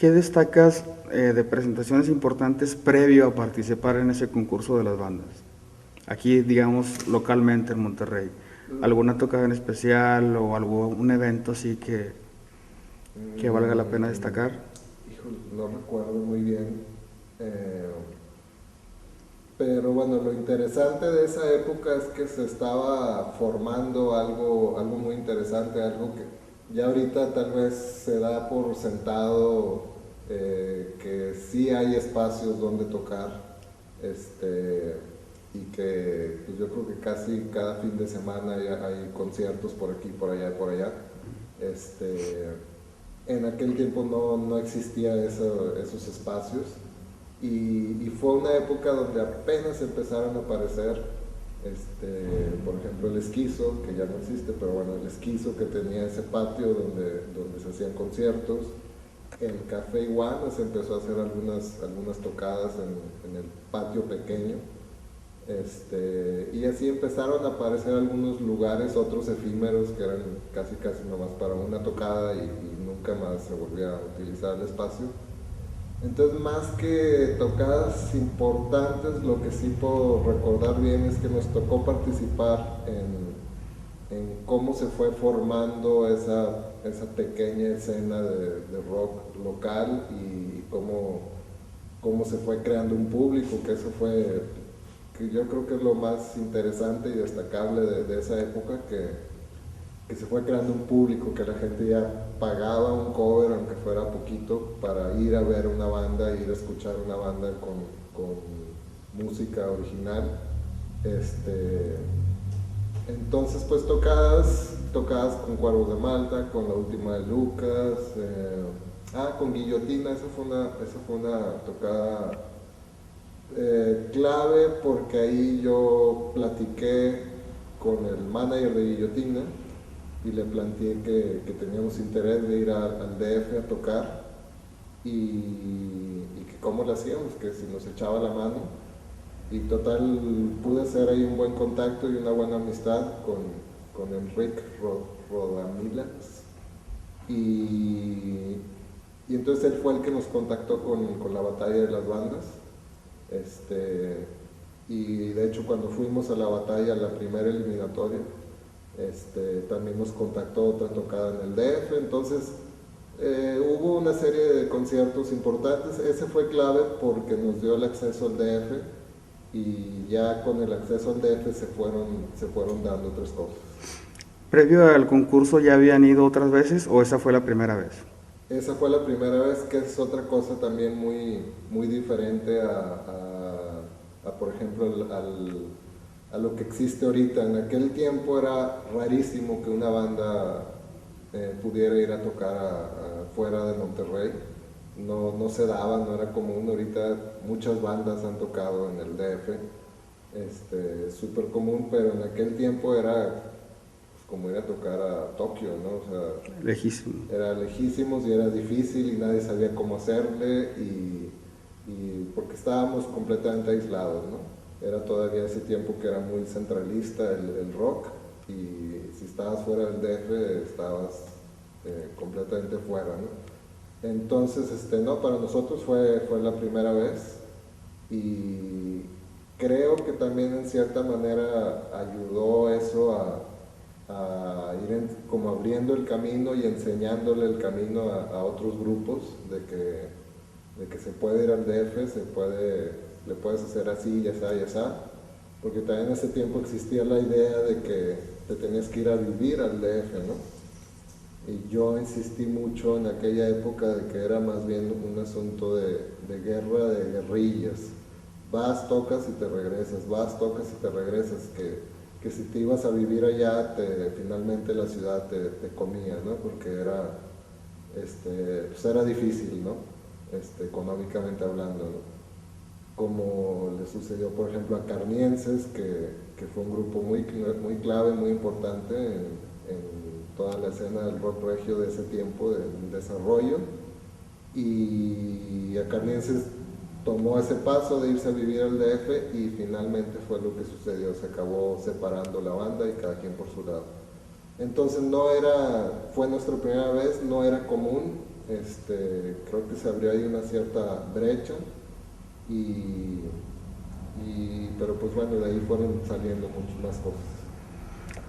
¿Qué destacas de presentaciones importantes previo a participar en ese concurso de las bandas? Aquí, digamos, localmente en Monterrey. ¿Alguna tocada en especial o algún evento así que valga la pena destacar? Híjole, no recuerdo muy bien. eh, pero bueno, lo interesante de esa época es que se estaba formando algo muy interesante, algo que ya ahorita tal vez se da por sentado, que sí hay espacios donde tocar, este, y que pues yo creo que casi cada fin de semana hay conciertos por aquí, por allá, por allá. Este, en aquel tiempo no existía esos espacios, y fue una época donde apenas empezaron a aparecer, por ejemplo, el Esquizo, que ya no existe, pero bueno, el Esquizo, que tenía ese patio donde se hacían conciertos. El Café Iguana se empezó a hacer algunas tocadas en el patio pequeño. Y así empezaron a aparecer algunos lugares, otros efímeros, que eran casi nomás para una tocada, y nunca más se volvía a utilizar el espacio. Entonces, más que tocadas importantes, lo que sí puedo recordar bien es que nos tocó participar en cómo se fue formando esa pequeña escena de rock local, y cómo se fue creando un público, que eso fue, que yo creo que es lo más interesante y destacable de esa época, que se fue creando un público, que la gente ya pagaba un cover, aunque fuera poquito, para ir a ver una banda, ir a escuchar una banda con música original. Este, entonces, pues tocadas con Cuervos de Malta, con La Última de Lucas, con Guillotina. Esa fue una tocada clave, porque ahí yo platiqué con el manager de Guillotina y le planteé que teníamos interés de ir al DF a tocar, y que cómo lo hacíamos, que si nos echaba la mano. Y total, pude hacer ahí un buen contacto y una buena amistad con Enrique Rodamila. Y entonces él fue el que nos contactó con la batalla de las bandas. Este, y de hecho, cuando fuimos a la batalla, la primera eliminatoria, también nos contactó otra tocada en el DF. Entonces, hubo una serie de conciertos importantes. Ese fue clave porque nos dio el acceso al DF, y ya con el acceso al DF se fueron dando otras cosas. ¿Previo al concurso ya habían ido otras veces o esa fue la primera vez? Esa fue la primera vez, que es otra cosa también muy diferente por ejemplo, a lo que existe ahorita. En aquel tiempo era rarísimo que una banda pudiera ir a tocar fuera de Monterrey. No se daba, no era común. Ahorita muchas bandas han tocado en el DF, súper común, pero en aquel tiempo era como ir a tocar a Tokio, ¿no? O sea, Lejísimo. era lejísimos y era difícil y nadie sabía cómo hacerle, porque estábamos completamente aislados, ¿no? Era todavía ese tiempo que era muy centralista el rock, y si estabas fuera del DF estabas completamente fuera, ¿no? Entonces, no, para nosotros fue la primera vez, y creo que también en cierta manera ayudó eso a ir como abriendo el camino y enseñándole el camino a otros grupos, de que se puede ir al DF, le puedes hacer así, ya sea, porque también en ese tiempo existía la idea de que te tenías que ir a vivir al DF, ¿no? Y yo insistí mucho en aquella época de que era más bien un asunto de guerra, de guerrillas. Vas, tocas y te regresas, vas, tocas y te regresas, que si te ibas a vivir allá, finalmente la ciudad te comía, ¿no? Porque pues era difícil, ¿no? Económicamente hablando, ¿no? Como le sucedió, por ejemplo, a Carnienses, que fue un grupo muy clave, muy importante en toda la escena del rock regio de ese tiempo, del desarrollo. Y a Carnienses tomó ese paso de irse a vivir al DF, y finalmente fue lo que sucedió. Se acabó separando la banda y cada quien por su lado. Entonces fue nuestra primera vez, no era común. creo que se abrió ahí una cierta brecha, pero pues bueno, de ahí fueron saliendo muchas más cosas.